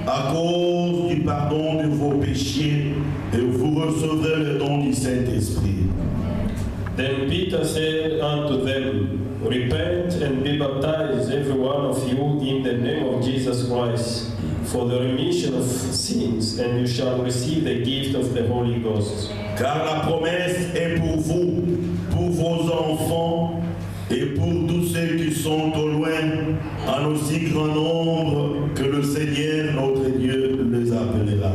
à cause du pardon de vos péchés, et vous recevrez le don du Saint-Esprit. Then Peter said unto them, Repent and be baptized, every one of you, in the name of Jesus Christ, for the remission of sins, and you shall receive the gift of the Holy Ghost. Car la promesse est pour vous, pour vos enfants, et pour tous ceux qui sont au loin, en aussi grand nombre que le Seigneur notre Dieu les appellera.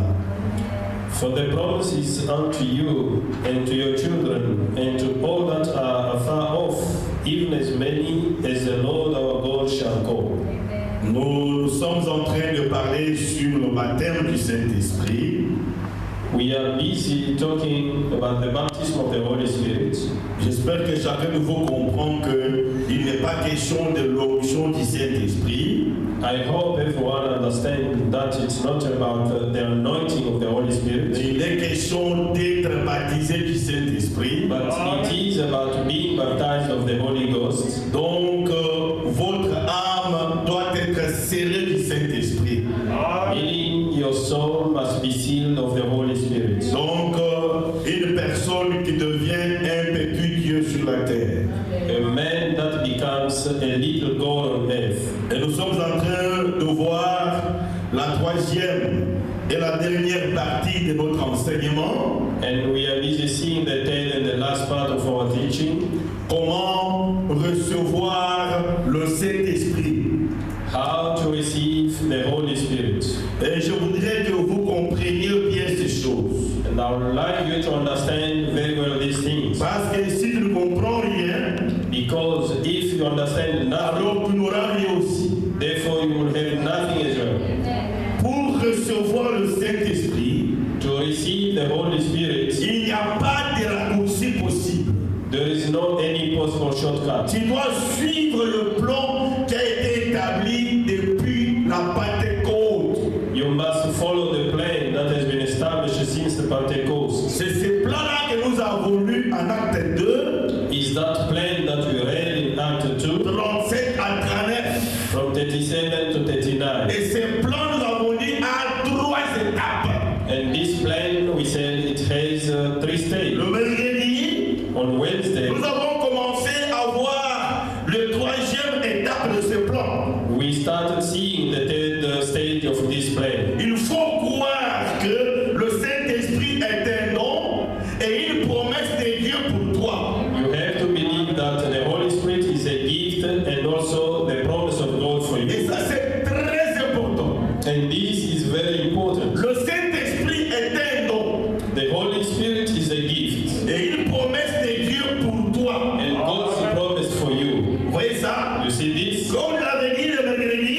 For the promise is unto you, and to your children, and to all that are afar off, even as many as the Lord our God shall call. Nous sommes en train de parler sur le baptême du Saint-Esprit. We are busy talking about the baptism of the Holy Spirit. J'espère que chacun de vous comprend qu'il n'est pas question de l'onction du Saint-Esprit. I hope everyone understands that it's not about the anointing of the Holy Spirit. Il est question d'être baptisé du Saint-Esprit. But it is about being baptized of the Holy Ghost. Donc, votre âme doit être scellée du Saint-Esprit. Meaning your soul must be sealed of the Holy Spirit. Donc, une personne qui devient un petit Dieu sur la terre. A man that becomes a little God on earth. Et nous sommes en train de voir la troisième et la dernière partie de notre enseignement. And we are busy seeing the third and the last part of our teaching. Comment recevoir le Saint-Esprit. How to receive the Holy Spirit. Et je voudrais que vous compreniez bien ces choses. And I would like you to understand very well these things. Parce que si tu ne comprends rien, Because if you understand nothing, alors tu n'auras rien aussi. therefore you will have nothing as well. Pour recevoir le Saint-Esprit, To receive the Holy Spirit, il n'y a pas de raccourci possible. there is not any possible shortcut. Tu dois suivre le plan qui a été établi depuis la Pentecôte. You must follow the plan that has been established since the Pentecost. C'est ce plan-là que nous avons lu en Acte 2, Is that plan that we read in Acts 2, 37 à 39. from 37 to 39. Et ce plan, nous avons dit, à 3 étapes. And this plan, we said it has 3 stages. Le mercredi, On Wednesday, nous avons commencé à voir le troisième étape de ce plan. we started seeing the third stage of this plan. Il faut croire que le Saint-Esprit est un don et une promesse de Dieu pour toi. You have to believe that the Holy Spirit is a gift and also the promise of God for Et you. ça, c'est très important. And this is very important. Le Saint-Esprit est un don The Holy Spirit is a gift et une promesse de Dieu pour toi. and God's promise for you. Vous voyez ça? You see this? Comme je l'avais dit le mercredi,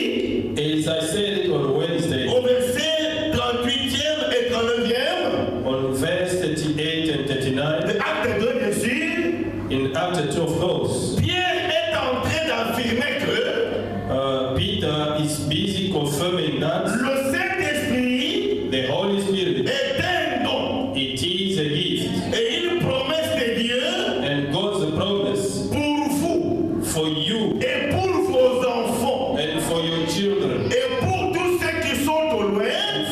As I said it on Wednesday, au verset 38e et 39e on verse 38 and 39, de Acte 2, bien sûr, in Acts 2 of course, Pierre est en train d'affirmer que Peter is busy confirming that le Saint-Esprit the Holy Spirit, est un don it is a gift et une promesse de Dieu and God's promise pour vous for you et pour vos enfants and for your children, et pour tous ceux qui sont au loin.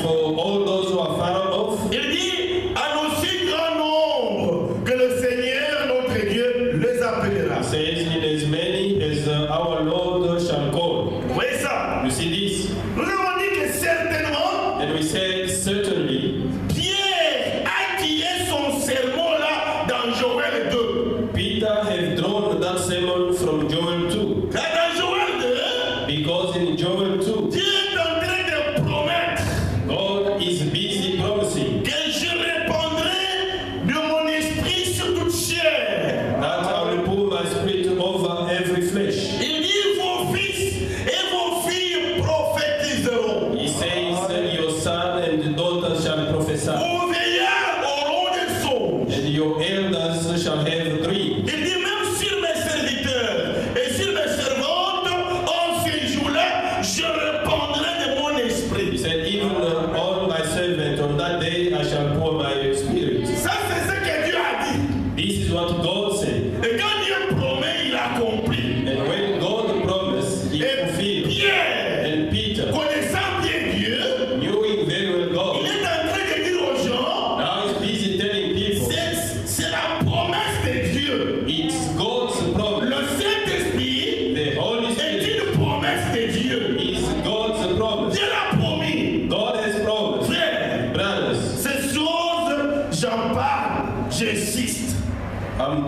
for all those who are far off. Il dit à aussi grand nombre que le Seigneur notre Dieu les appellera. It says, in as many as our Lord shall call. Vous voyez ça? You see this? Nous avons dit que certainement And we said, certainly, Pierre a tiré son sermon là dans Joël 2. Peter have drawn that sermon from Joel 2. Car dans Joël 2, Because in Joel 2, Dieu est en train de promettre God is busy promising que je répandrai de mon esprit sur toute chair. that I will pour my spirit over every flesh. Il dit vos fils et vos filles prophétiseront. He says, your son and daughter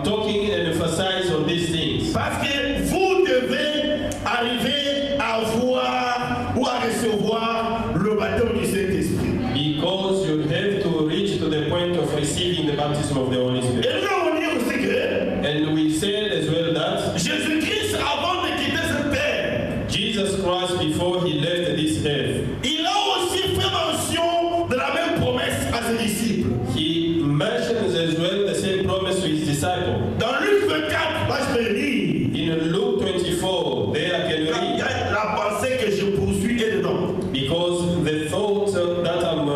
I'm talking and emphasize on these things. Parce que vous devez arriver à voir ou à recevoir le baptême du Saint-Esprit. Because you have to reach to the point of receiving the baptism of the Holy Spirit. Et nous allons dire aussi que And we said as well that Jésus-Christ, avant de quitter cette terre, Jesus Christ, before he left this earth, il a aussi fait mention de la même promesse à ses disciples. he mentions as well the same promise to his disciples. Dans Luc 24, là je vais lire. In Luke 24, there can Il y read, a la pensée que je poursuis est dedans. because the thought that I'm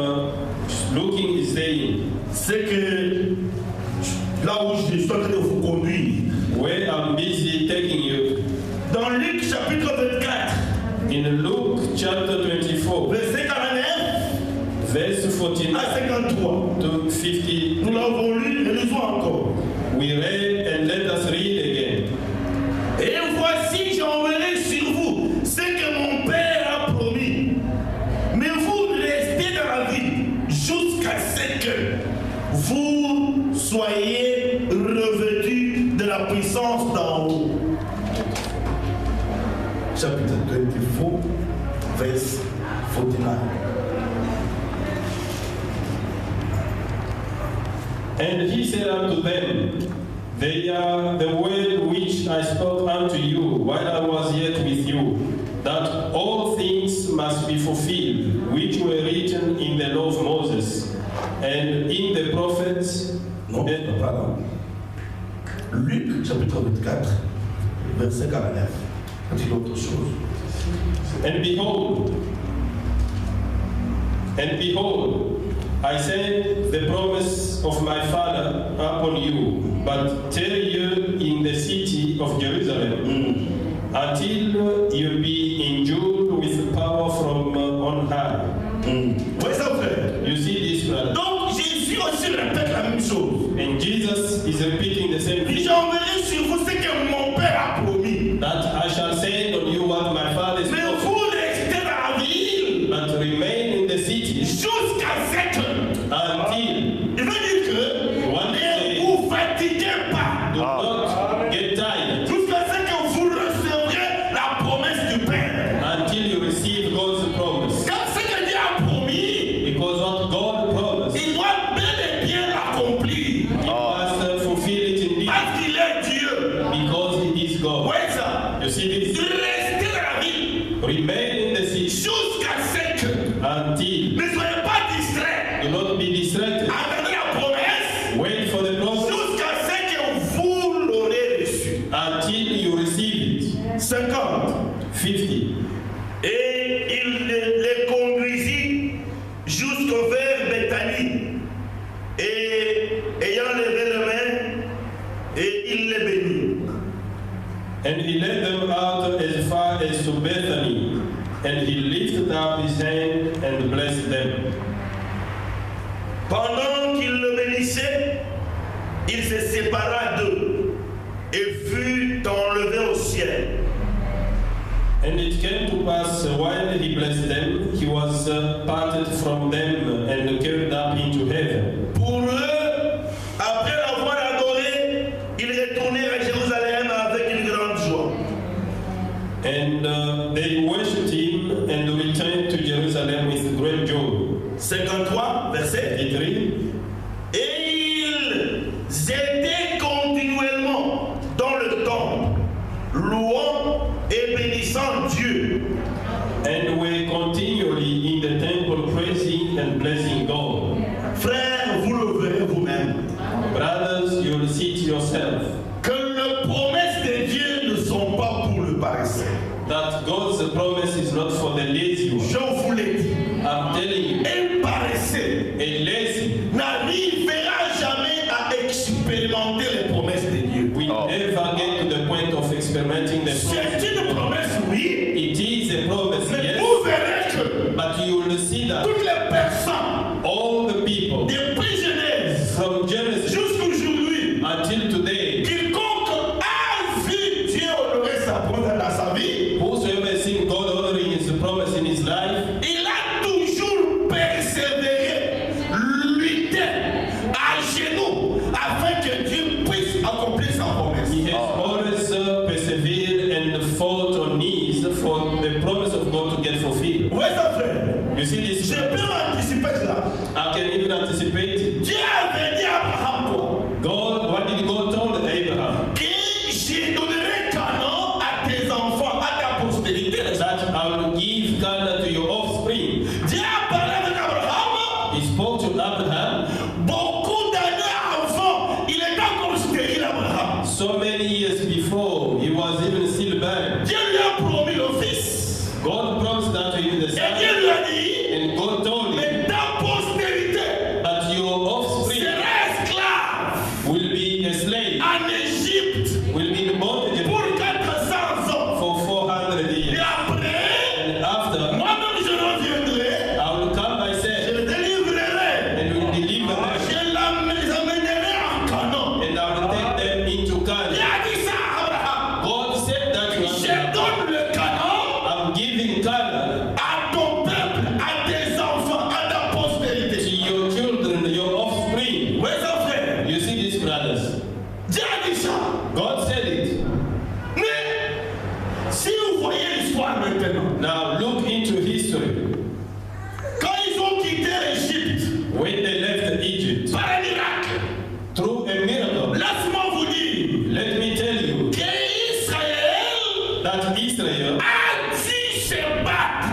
looking is saying, C'est que là où je suis en train de vous conduire, where I'm busy taking you. dans Luc chapitre 24, In Luke chapter 24, verset 49 verse 49 à 53, to 50, nous l'avons lu et lisons encore. we read and let us read again. Et voici, j'enverrai sur vous ce que mon Père a promis. Mais vous restez dans la vie jusqu'à ce que vous soyez revêtus de la puissance d'en haut. Chapitre 24, verse 49. And he said unto them, They are the word which I spoke unto you while I was yet with you, that all things must be fulfilled, which were written in the law of Moses, and in the prophets. Non, pardon. Luc, chapitre 24, verset 49. C'est autre chose. And behold, I send the promise of my Father upon you, but tarry you in the city of Jerusalem, until you be endued with power from on high. Oui, ça frère. You see this, brother? Donc Jésus aussi répète la même chose. And Jesus is repeating the same thing, J'enverrai sur vous ce que mon Père a promis. that I shall send on you what my Father is Mais promised, vous restez dans la ville but remain in the city jusqu'à ce que. until Il veut dire que one ne day vous fatiguez pas. do not get tired, Jusqu'à ce que vous recevrez la promesse du Père. until you receive God's promise. Car ce que Dieu a promis, Because what God promised, il doit bel et bien l'accomplir. He must fulfill it indeed, Parce qu'il est Dieu. because He is God. Oui, ça. You see this? Restez dans la ville Remain in the city jusqu'à ce que. until. Ne soyez pas distraits. Do not be distracted. Attendez la promesse Wait for the promise jusqu'à ce que vous l'aurez reçu. until you receive it. 50. 50. Et il les conduisit jusqu'au vers Bethanie. Et ayant levé les mains, et il les bénit. And he led them out as far as to Bethany, and he lifted up his hand and blessed them. Pendant qu'il le bénissait, il se sépara d'eux et fut enlevé au ciel. And it came to pass while he blessed them, he was parted from them and carried up into heaven. Pour eux, après l'avoir adoré, ils retournèrent à Jérusalem avec une grande joie. And they worshipped him and returned to Jerusalem with great joy. 53, verset. 53. Et ils étaient continuellement dans le temple, louant et bénissant Dieu. And were continually in the temple praising and blessing God. Frères, vous le verrez vous-même, Brothers, you'll see it yourself que les promesses de Dieu ne sont pas pour le paresseux. that God's promise is not for the lazy one. Je vous l'ai dit, I'm telling you, un paresseux a lazy n'arrivera jamais à expérimenter les promesses de Dieu. will never get to the point of experimenting the C'est promise. une promesse, oui, It is a promise, mais yes, vous verrez que but you will see that toutes les personnes, all the people depuis Genèse from Genesis jusqu'aujourd'hui, until today, quiconque a vu Dieu honorer sa promesse dans sa vie, whosoever has seen God honoring his promise in his life, il a toujours persévéré, lutté à genoux, afin que Dieu puisse accomplir You see this? Je peux anticiper cela. I can even anticipate it. Dieu avait dit à Abraham quoi? God, what did God told Abraham? Que je donnerai Canaan à tes enfants, à ta postérité. That I will give Canaan to your offspring. Dieu a parlé avec Abraham. He spoke to Abraham. Beaucoup d'années avant, il était encore stérile, Abraham. So many years before, he was even still barren. Dieu lui a promis le fils. God promised that to him the Et son. Dieu lui a dit, And God told him mais ta postérité that your offspring sera esclave will be a slave, en Égypte will be in bondage pour 400 ans. for 400 Et years. après, And after, moi-même je reviendrai, I will come je myself le délivrerai. and will deliver them, Je les amènerai en Canaan. and I will take them into Il Canaan. a dit ça à Abraham. God said that to Je Abraham. donne le Canaan I'm giving Canaan à ton peuple, à tes enfants, à ta to postérité. your children, your offspring. Oui, ça frère. You see these brothers? Dieu a dit ça. God said it. Mais si vous voyez l'histoire maintenant, Now look into history. quand ils ont quitté l'Égypte When they left Egypt, par un miracle, through a miracle, laisse-moi vous dire let me tell you qu'Israël that Israel a dû se battre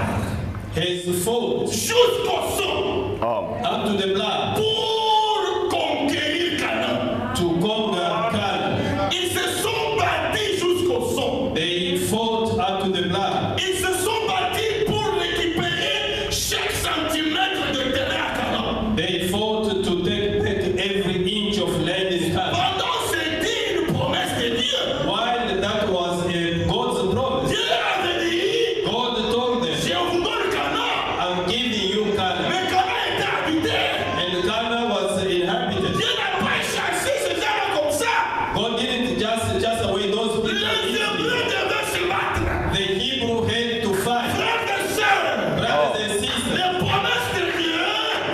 has fought jusqu'au sang up to the blood pour conquérir Canaan. to conquer Canaan. Ils se sont battus jusqu'au sang. They fought up to the blood. Ils se sont battus pour récupérer chaque centimètre de terrain à Canaan. They fought to take back every inch of land in Canaan. Pendant c'était une promesse de Dieu. While that was God's promise, Dieu avait dit, God told them, je vous donne Canaan. I'm giving you Canaan. Mais Canaan était habité. And Canaan was inhabited. Dieu n'a pas chassé ces gens comme ça. God didn't just away those people. Les Hébreux devaient se battre. The Hebrew had to fight. Frères et sœurs, Brothers and sisters, les promesses de Dieu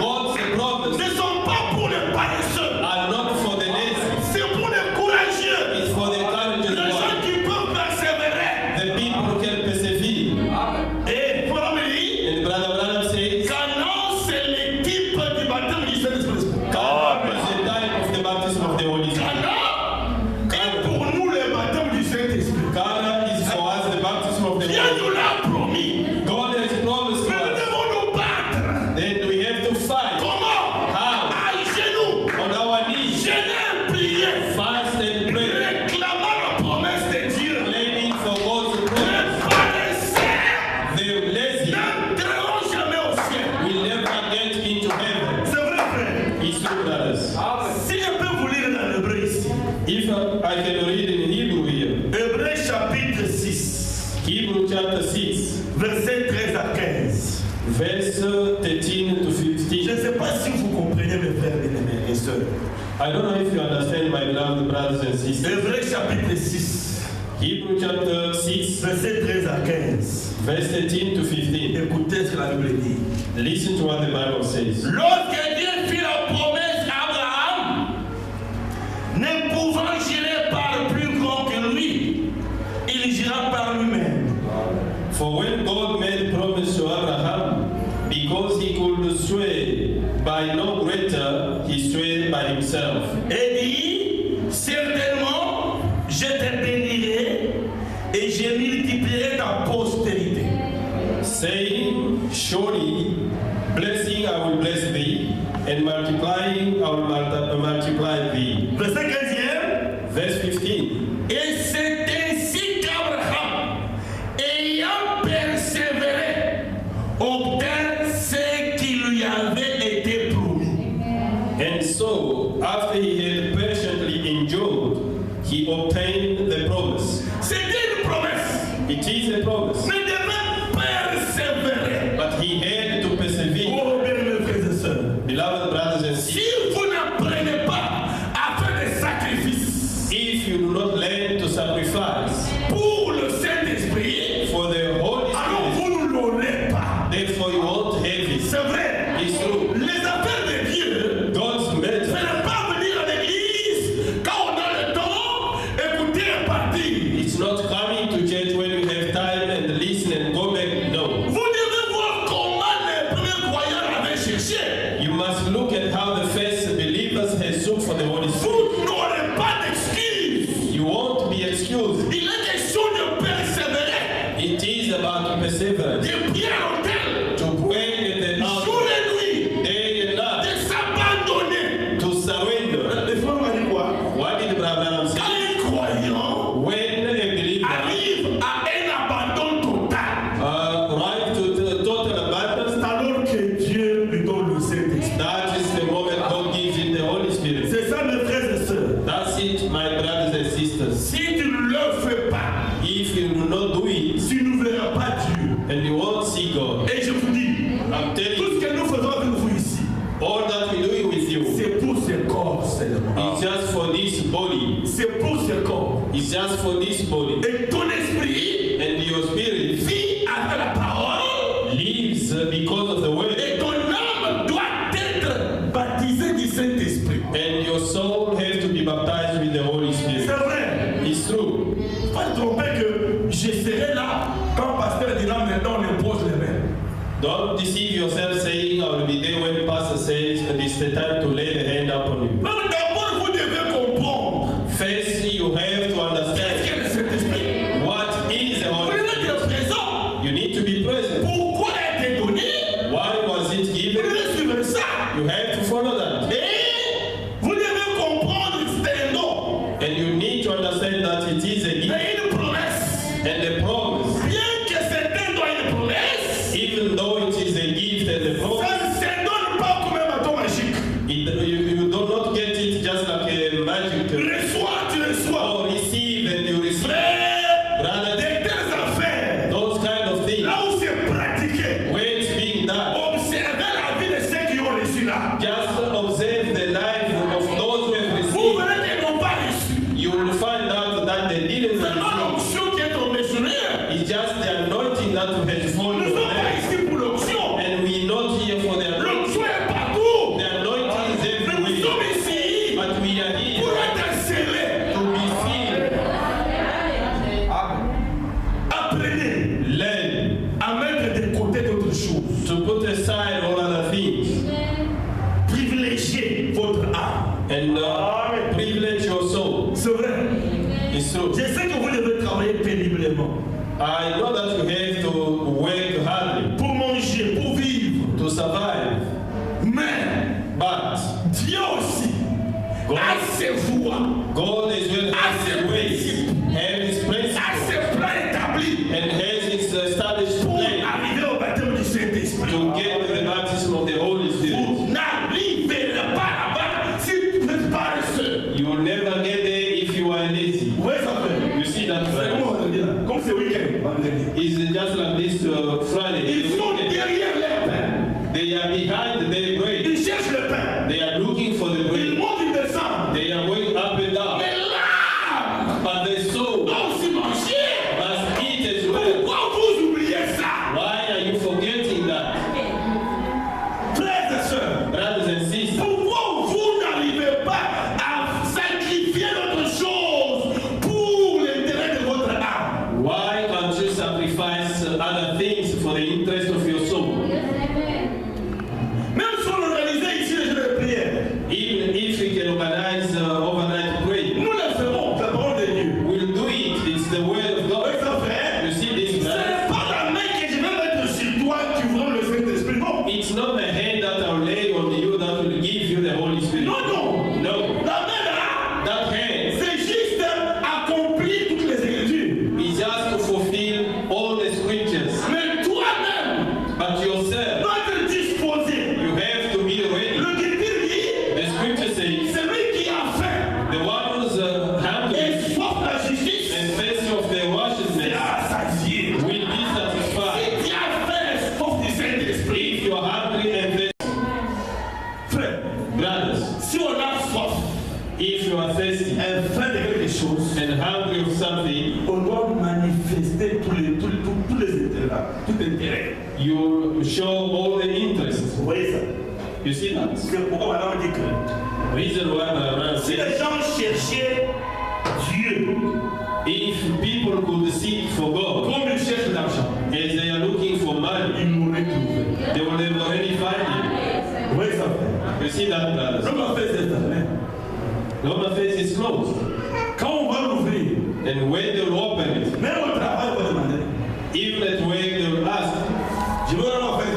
God's promise ne sont pas pour les paresseux. are not for the lazy. C'est pour les courageux. It's for the courageous Les gens ones. qui peuvent persévérer. The people who can persevere. Et voilà, me dit, And Brother Branham says, Canaan, c'est le type du baptême du Saint-Esprit. Canaan is the type of the baptism of the Holy Spirit. Canaan est pour nous le baptême du Saint-Esprit. Canaan is for us the baptism of the Dieu Holy nous l'a promis. Spirit. God has promised to Mais nous us. devons nous battre. Then we have to fight Comment? How? À genoux. on our knees, Jeûner, prier. fast and pray, Réclamant la promesse de Dieu. claiming for God's Les promise. paresseux The lazy n'entreront jamais au ciel. will never get into heaven. C'est vrai, frère. It's true, brothers. Si je peux vous lire dans l'Hébreu ici. If I can read in Hebrew here, Hébreu chapitre 6, Hebrew chapter 6, versets 13 à 15. verse 13 to Je 15. ne sais pas si vous comprenez mes frères et sœurs. I don't know if you understand, my beloved brothers and sisters. Hébreu chapitre 6, Hebrew chapter 6, versets 13 à 15. verse 13 to 15. Écoutez ce que la Bible dit. Listen to what the Bible says. Lorsque Dieu fit la promesse à Abraham, ne pouvant gérer par plus grand que lui, il gira par lui-même. For when God made promise to Abraham, because he could swear by no greater, he swore by himself. Et dit, certainement, je te bénirai et je multiplierai ta postérité. Saying, surely, blessing I will bless thee, and multiplying I will multiply thee. Verset 15e. Verse 15. Et c'est ainsi qu'Abraham, ayant persévéré, obtint ce qui lui avait été promis. And so, after he had patiently endured, he obtained the promise. C'était une promesse. It is a promise. Mais il devait persévérer. But he had to persevere. Oh, bien mes frères et sœurs. Beloved brothers and Si sisters, vous n'apprenez pas à faire des sacrifices, I'm telling Tout you, ce que nous faisons avec vous ici, all that we're doing with you, c'est pour ce corps seulement. it's just for this body. C'est pour ce corps. It's just for this body. Et ton esprit And your spirit vit avec la parole. lives because of the word. Et ton âme doit être baptisée du Saint-Esprit. And your soul has to be baptized with the Holy C'est Spirit. vrai. It's true. Pas te tromper que je serai là quand le pasteur dira maintenant on impose les mains. Don't deceive yourself saying, I will be there when pastor says it's the time to lay the hand upon you. Non, d'abord vous devez comprendre First, you have to qu'est-ce understand qu'est le Saint-Esprit. what is the Vous Holy devez Spirit. être présent. You need to be present. Pourquoi a été donné? Why was it Vous given? devez suivre ça. You have to follow that. Et vous devez comprendre que c'est un don. And you need to understand that it is a gift C'est une promesse. and a promise. Bien que certains donnent une promesse, Even though it is a gift and a ça promise, ne se donne pas comme un bâton magique. you do not get it just like a magic. Reçois, tu reçois. Or receive and you receive. Frère, Rather, de telles affaires, those kind of things, là où c'est pratiqué, when it's being done, observez la vie de ceux qui ont reçu là. just observe the life of those who have Vous received. verrez qu'ils n'ont pas reçu. You will find out that they didn't C'est pas receive. l'onction qui est tombée sur eux. It's just the anointing that has Nous fallen ne sommes on pas them. ici pour l'onction. And we're not here for the anointing. L'onction est partout. The anointing is Mais nous everywhere. sommes ici But we are here pour être scellés. to be sealed. Apprenez Learn à mettre de côté d'autres choses. to put aside all other things Privilégiez votre âme. and privilege your soul. C'est vrai. It's true. Je sais que vous devez travailler péniblement I know that you have to work hardly pour manger, pour vivre. to survive, Mais but Dieu aussi a ses voies, God as well has His ways, has His a principles, ses plans établis and has His established pour plan arriver au baptême du Saint-Esprit. to get to the baptism of the Holy Spirit. Vous n'arriverez pas là-bas si vous n'êtes pas paresseux. You will never get there if you are lazy. Vous voyez ça fait? You see that, C'est right? comment on dit là? Comme c'est week-end, vendredi. It's just like this Friday. Ils sont derrière leur pain. They are behind their bread. Ils cherchent le pain. They are looking for the Ils bread. montent, ils descendent. They are going up and down. Mais là, But the soul doit aussi manger. must eat as well. Pourquoi vous oubliez ça? Why are you forgetting that? Frères et sœurs, Brothers and sisters, pourquoi vous n'arrivez pas à sacrifier d'autres choses pour l'intérêt de votre âme? why can't you sacrifice other things for the interest of your soul? Même si on organisait ici les jours de prière, Even if we can organize overnight prayer, nous le ferons, la parole de Dieu. we'll do it. It's the word of Oui, God. ça fait. You see this, Ce right? n'est pas la main que je vais mettre sur toi qui ouvre le Saint-Esprit, non. It's not the hand that I'll lay on you that will give you the Holy Spirit. Non, non. No. La main là, That hand c'est juste accomplir toutes les Écritures. is just to fulfill all the scriptures. Mais toi-même, But yourself, dois être disposé. you have to be ready. L'Écriture dit, The scripture says, celui qui a faim the one who's hungry et soif de la justice and thirsty of the righteousness sera satisfié. will be satisfied. Si tu as faim et soif du Saint-Esprit, If you are hungry and thirsty, frère, brothers, si on a soif if you are thirsty et faim de quelque chose, and hungry of something, on doit manifester tous les intérêts, tout intérêt. you show all the interest. Vous voyez ça? You see that? C'est pourquoi madame dit que Reason why Brother si says, les gens cherchaient Dieu if people could seek for God comme ils cherchent l'argent, as they are looking for money, ils m'auraient trouvé. they will have already find it. Vous voyez ça? Frère? You see that, brothers? L'homme a fait cette année. Your face is closed. Quand on va l'ouvrir, And when they will open it, même au travail, on va demander. even at work they will ask, Je veux aller en fait.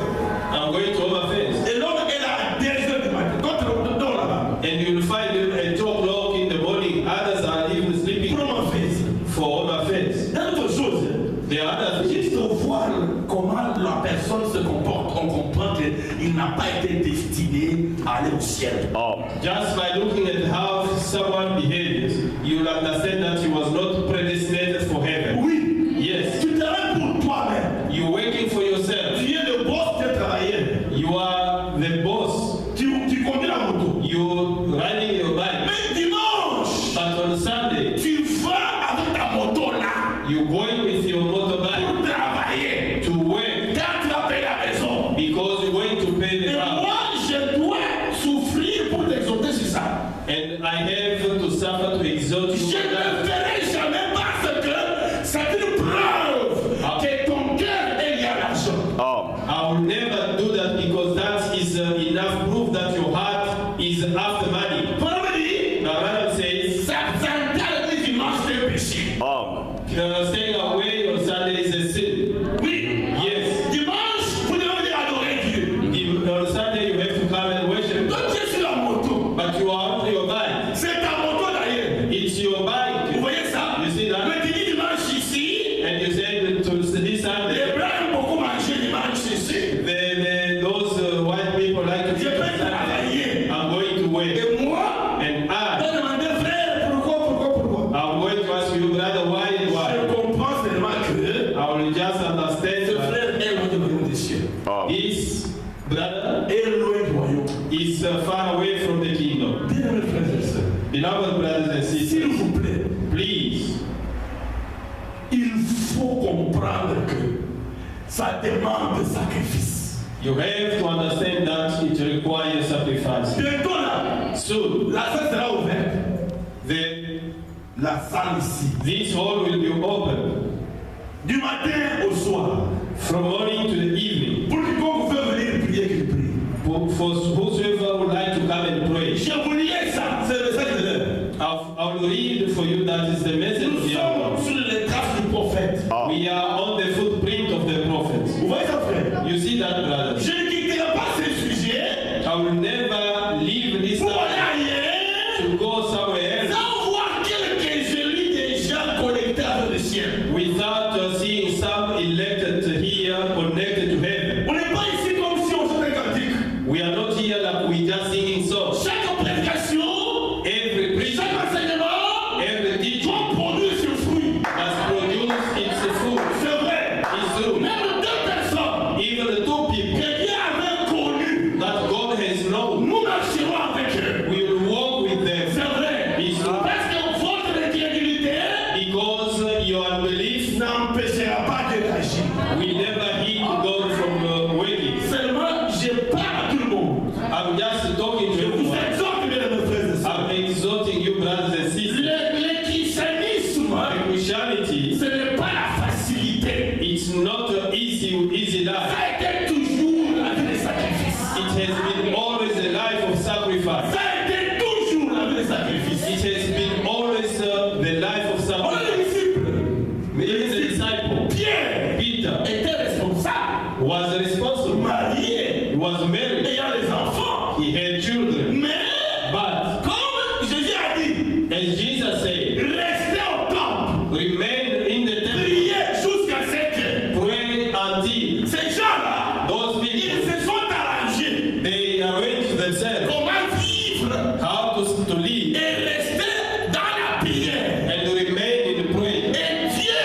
I'm going to Home Affairs. Et l'homme est là à 2 heures du matin. Quand on dort là-bas, And you will find them at 2 o'clock in the morning. Others are even sleeping pour l'homme fait. for Home Affairs. Il y a d'autres choses. There are other things. Juste pour voir comment la personne se comporte, on comprend qu'il n'a pas été destiné à aller au ciel. Just by looking at how someone behaves, you will understand that he was not predestinated for heaven. Oui, Yes, tu travailles pour toi-même. you're working for yourself. Tu es le boss, tu es travailleur. I have to suffer to exalt Je you. ne le ferai jamais parce que c'est une preuve que ton cœur est lié à l'argent. I will never do that because that is enough proof that your heart is after money. Paul me dit, Now, Adam says, s'absenter le dimanche c'est péché. staying away on Sunday is a sin. Oui. Yes. Dimanche, vous devez venir adorer Dieu. On Sunday you have to come and worship. Donc tu es sur la moto. But you are on your bike. C'est ta moto d'ailleurs. It's your bike. Vous voyez ça? You see that? Le dimanche ici, And you said to this Sunday, les blancs aiment beaucoup manger dimanche ici. those white people like to Je eat peux on Sunday. travailler. I'm going to work. Et moi, And je vais demander frère, pourquoi? I'm going to ask you, brother, why and Je why? comprends seulement que I will just ce understand that frère est loin du royaume des cieux. his brother Est loin du royaume. is far away from the kingdom. Bien-aimés frères et sœurs, Beloved brothers and s'il sisters, vous plaît, please, il faut comprendre que ça demande de sacrifice. you have to understand that it requires sacrifice. Bientôt là, Soon, la salle sera ouverte. La salle ici. this hall will be open Du matin au soir. from morning to the evening Pour quiconque veut venir prier, qu'il prie. for whosoever would like to come and pray. Je vous lirai ça, c'est le message de l'heure. I will read for you that is the message Nous of the hour. sommes sur les traces du prophète. We are on the footprint of the prophet. Vous voyez ça, frère? You see that, brother? Je ne quitterai pas ce sujet I will never leave this pour aller time ailleurs to go somewhere else sans voir quelques élus déjà connectés avec le ciel. without seeing some elected here connected to heaven. On n'est pas ici comme si on chantait un cantique. We are not here like we just singing songs. Chaque prédication, Every preacher, chaque enseignement every teacher doit produire ses fruits. must produce its fruit. C'est vrai. It's true. Même deux personnes Even the two people que Dieu avait connues, that God has known, nous marcherons avec eux. we will walk with C'est them vrai. It's true. Parce que votre incrédulité because your unbelief n'empêchera pas de réagir. will never hinder God from working. Seulement, je parle à tout le monde. I'm just talking to Je vous everyone. exhorte, bien mes frères et sœurs. I'm exhorting you, brothers and sisters. Le christianisme, Christianity, ce n'est pas la facilité. it's not an easy Ça life. a été toujours la vie des sacrifices. It has been always a life of sacrifice. Ça a été toujours la vie des sacrifices. It has been always the life of On a sacrifice. les disciples. Even the disciple, Pierre Peter, était responsable, was responsible. marié, He was married. ayant les enfants. He had children. Mais, But, comme Jésus a dit, as Jesus said, restez au temple, remain in the temple, priez jusqu'à 7 heures. pray until Ces gens-là, those ils people, se sont arrangés they arrange themselves comment vivre how to live et rester dans la prière. and to remain in prayer. Et Dieu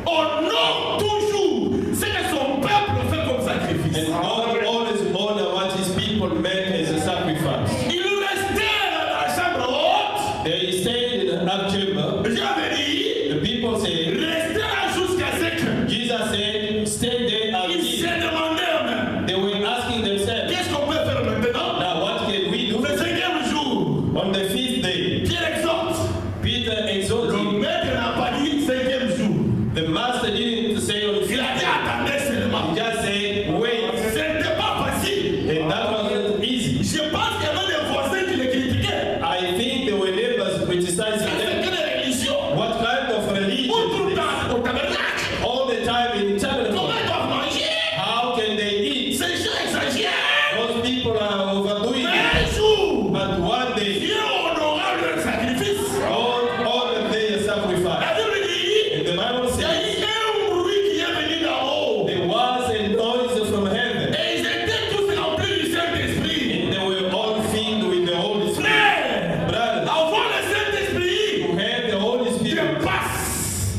honore toujours ce que son peuple fait comme sacrifice. And God always honor what his people make as a sacrifice. Ils restèrent dans la chambre haute. They stayed in the upper chamber. Jésus avait dit, The people said, restez là jusqu'à ce que. Jesus said, stay there Ils se until. demandaient eux-mêmes, They were asking themselves, qu'est-ce qu'on peut faire maintenant? now what can we do? Le 5e jour, On the fifth day, Pierre exhorte. Peter Le exhorted. maître n'a pas dit 5e jour. The master didn't say on the Il fifth a dit day. attendez seulement. He just said, wait. Ce n'était pas facile. And that wasn't easy. Je pense qu'il y avait des voisins qui le critiquaient. I think there were neighbors criticizing C'est them. que des religions. What kind of religion Ou tout le is this? temps au tabernacle. All the time in tabernacle. Comment ils doivent manger? How can they eat? Ces gens exagèrent. Those people are overdoing Mais it. un jour, But one day, Dieu honora leur sacrifice. all of their sacrifice. La Bible dit, And the Bible il y a says, eu un bruit qui est venu d'en haut. there was a noise from heaven. Et ils étaient tous remplis du Saint-Esprit. And they were all filled with the Holy Spirit. Frère, Brothers, avoir le Saint-Esprit who have the Holy Spirit dépasse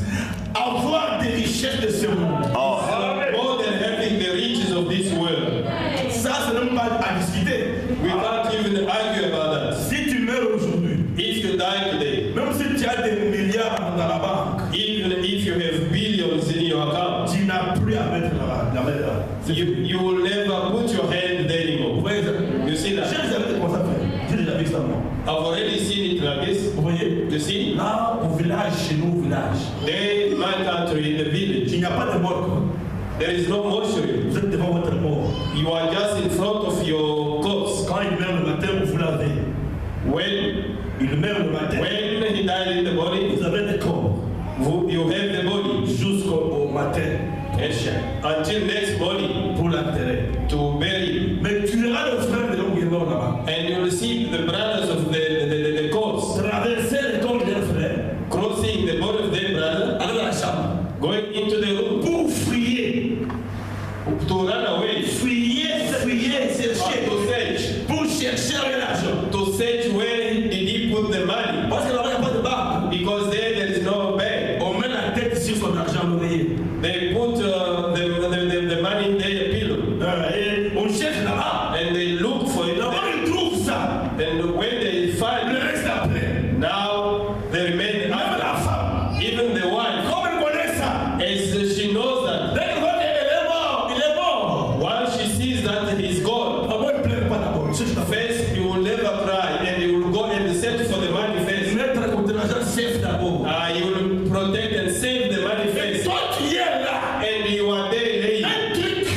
avoir des richesses de ce monde. more than having the riches of this world. Ça, c'est même pas à discuter. We can't even argue about that. Si tu meurs aujourd'hui, If you die today, même si tu as des milliards dans la banque, even if you have billions in your account, tu n'as plus à mettre la main là. you will never put your hand there Vous anymore. voyez ça? You see J'ai that? déjà vu comment ça fait. J'ai déjà vu ça moi. I've already seen it like this. Vous voyez? You see? Là, au village, chez nous, au village, There in my country, in the village, il n'y a pas de morgue. there is no mortuary. Vous êtes devant votre mort. You are just in front of your corpse. Quand il meurt le matin, vous l'avez. When Il meurt le matin. he died in the body, Vous avez des corps you have the body jusqu'au matin until next morning pour l'enterrer. to bury. Mais tu verras le frère de l'homme qui est mort là-bas. And you will see the brothers of the corpse Traverser le corps de leur frère. crossing the body of their brother, Aller dans la chambre. going into the room Pour fuyer. to run away, Fuyer, chercher. to search, Pour chercher l'argent. to search where did he put the money. Parce que là-bas, il n'y a pas de barbe. Because there is no bank. On met la tête sur son argent, l'oreiller. They put the money in their pillow Et on cherche là-bas. and they look for it. Là-bas, ils trouvent ça. And when they Le find it, reste après. now they remain Même after. la femme. Even the wife, Comme elle connaît ça. as she knows that Dès qu'elle voit qu'il est mort, il est mort. once she sees that he's gone, Ah, moi, il ne pleure pas d'abord. Il cherche la femme. first you will never cry and you will go and search for the money first. Mettre contre l'argent, chef d'abord. You will protect and save the money Et first. toi qui es là, And you are there laying un truc,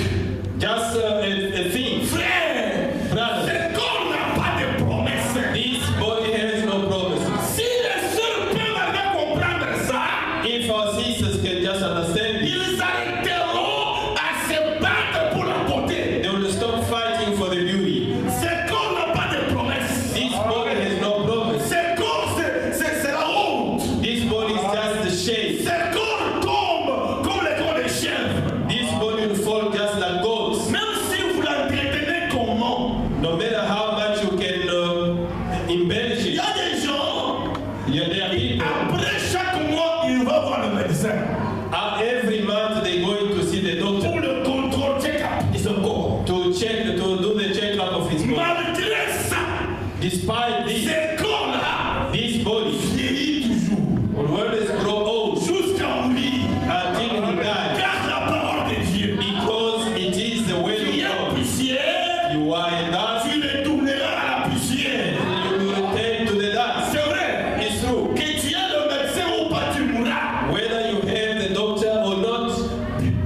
just a thing. frère, Brother, ce corps n'a pas de promesse. this body has no promise. Si les sœurs peuvent arriver à comprendre ça, If our sisters can just understand it, ils arrêteront à se battre pour la beauté. they will stop fighting for the beauty. Ce corps n'a pas de promesse. This body has no promise. Ce corps, c'est la honte. This body is just the shame. Ce corps tombe comme les corps des chèvres. This body will fall just like goats. Même si vous l'entretenez comment. No matter how much you can embellish Il y it, a des gens, there are people. après chaque mois, ils vont voir le médecin Every month they going to see the doctor pour le contrôle check-up de son corps. to do the checkup of his body. Malgré ça, Despite this, ce corps-là this body vieillit toujours will always grow old jusqu'à mourir. until he dies, Car la parole de Dieu, because it is the will tu es of God. poussière, You are a dust, tu retourneras à la poussière. you will return to the dust. C'est vrai. It's true. Que tu aies le médecin ou pas, tu mourras. Whether you have the doctor or not,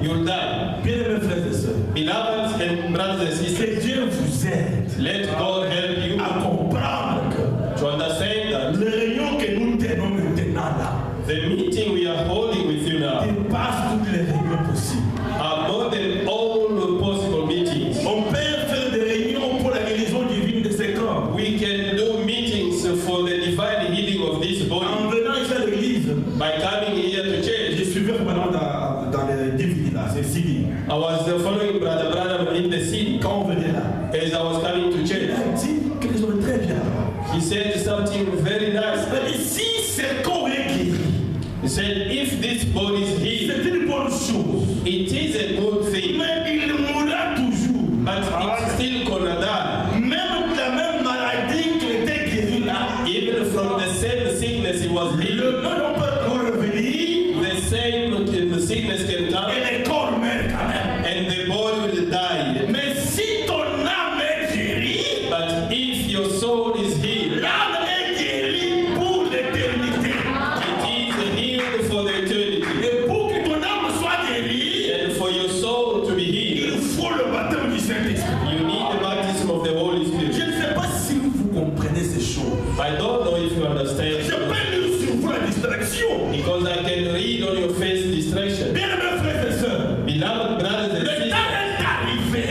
you'll die. Bien-aimés frères et sœurs, Beloved and brothers and sisters, que Dieu vous aide let God help you à comprendre que to understand that les réunions que nous tenons maintenant là the meeting we are holding with you now dépassent toutes les réunions possibles. are more than all the possible meetings. On peut faire des réunions pour la guérison divine de ces corps. We can do meetings for the divine healing of this En body venant ici à l'église, by coming here to je church. suivais vraiment dans les DVD là, c'est CD. I was following Brother Branham in the city Quand on venait là, as I was coming to il church. a dit que les hommes très bien. He said something very nice. Mais si ce corps est guéri, He said, if this body is healed, c'est une bonne chose. it is a good thing, Mais il mourra toujours. but it's still gonna die. Même la même maladie qui était guérie là, Even from the same sickness he was healed, le nom peut revenir the same the sickness can come et le corps meurt quand même. and the body will die. Mais si ton âme est guérie, But if your soul is healed, l'âme est guérie pour l'éternité. it is healed for the eternity. Et pour que ton âme soit guérie, And for your soul to be healed, il faut le baptême du Saint-Esprit. you need the baptism of the Holy Je Spirit. ne sais pas si vous comprenez ces choses. I don't know if you Je understand, peux lire sur vous la distraction. because I can read on your face distraction. Bien aimés frères et sœurs, Beloved brothers and le sisters, temps est arrivé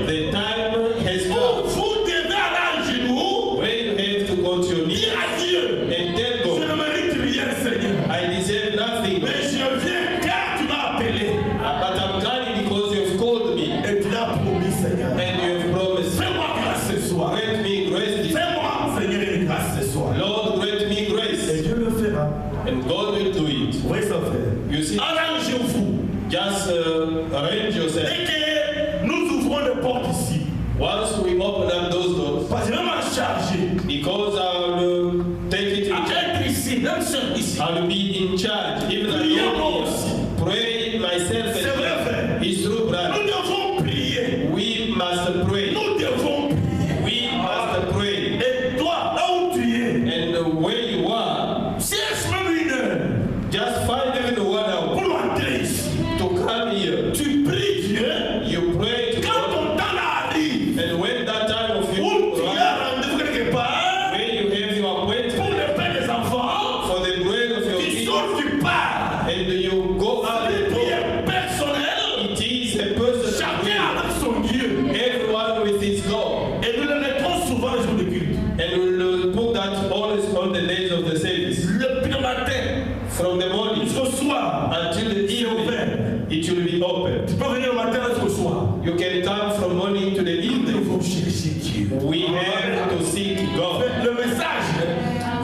the time has où come vous devez aller à genoux, when you have to go to your knees dire à Dieu, and tell je God, ne mérite rien Seigneur, I deserve nothing, mais je viens car tu m'as appelé but I'm coming because you have called me et tu l'as promis Seigneur. and you have promised. Fais-moi grâce ce soir. Grant me grace this Fais-moi Seigneur une grâce ce soir. Lord, grant me Et grace, Dieu le fera. and God will do it. Oui, ça fait. You see, Arrangez-vous. just arrange yourself. Dès que nous ouvrons les portes ici, Once we open up those doors, parce que même en charger, because I'll take it in à charge, être ici, même seul ici, I'll be in charge. Even I don't pray myself. c'est vrai frère. It's true, brother. Nous devons prier. We must pray. Nous devons prier. We must pray. Et toi, là où tu es, And when that time of you où tu arrives, as rendez-vous quelque part when you have your pour appointment le père des enfants, for the grade of your tu kids, sors du part. and you go out C'est and une talk, prière personnelle, it is a person, chacun avec son Dieu. everyone with his God. Et nous le mettons souvent le jour de culte. And we'll put that always on the days of the service. Depuis le matin From the morning jusqu'au soir, until the evening, it will be open. tu peux venir le matin jusqu'au soir. You can come from morning to the Nous evening. devons chercher Dieu. We have to seek God. Le message,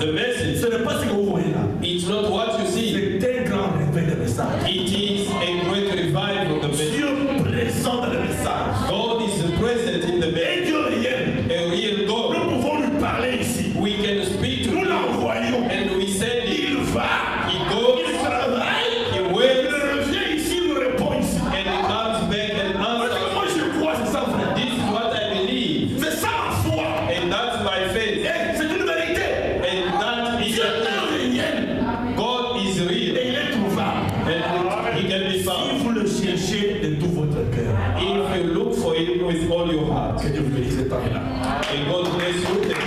The message, ce n'est pas ce que vous voyez là. it's not what you see. C'est un grand réveil de message. It is a great revival of the message. Dieu présent dans le message. God is present in the Et message. Dieu réel. A real God. Nous pouvons lui parler ici. We can speak to Nous him l'envoyons. and we send him. Il va. He goes, Il travaille. he Il waits, revient ici, il nous répond ici. and he comes back and Parce que answers. moi je crois, c'est ça, frère. This is what I believe, C'est ça ma foi. and that's my faith. Et c'est une vérité. And that is Dieu est réel. God is real, Et il est trouvable. and he can be Si found. vous le cherchez de tout votre cœur. If you look for him with all your heart. Que Dieu vous bénisse ce temps-là. May God bless you.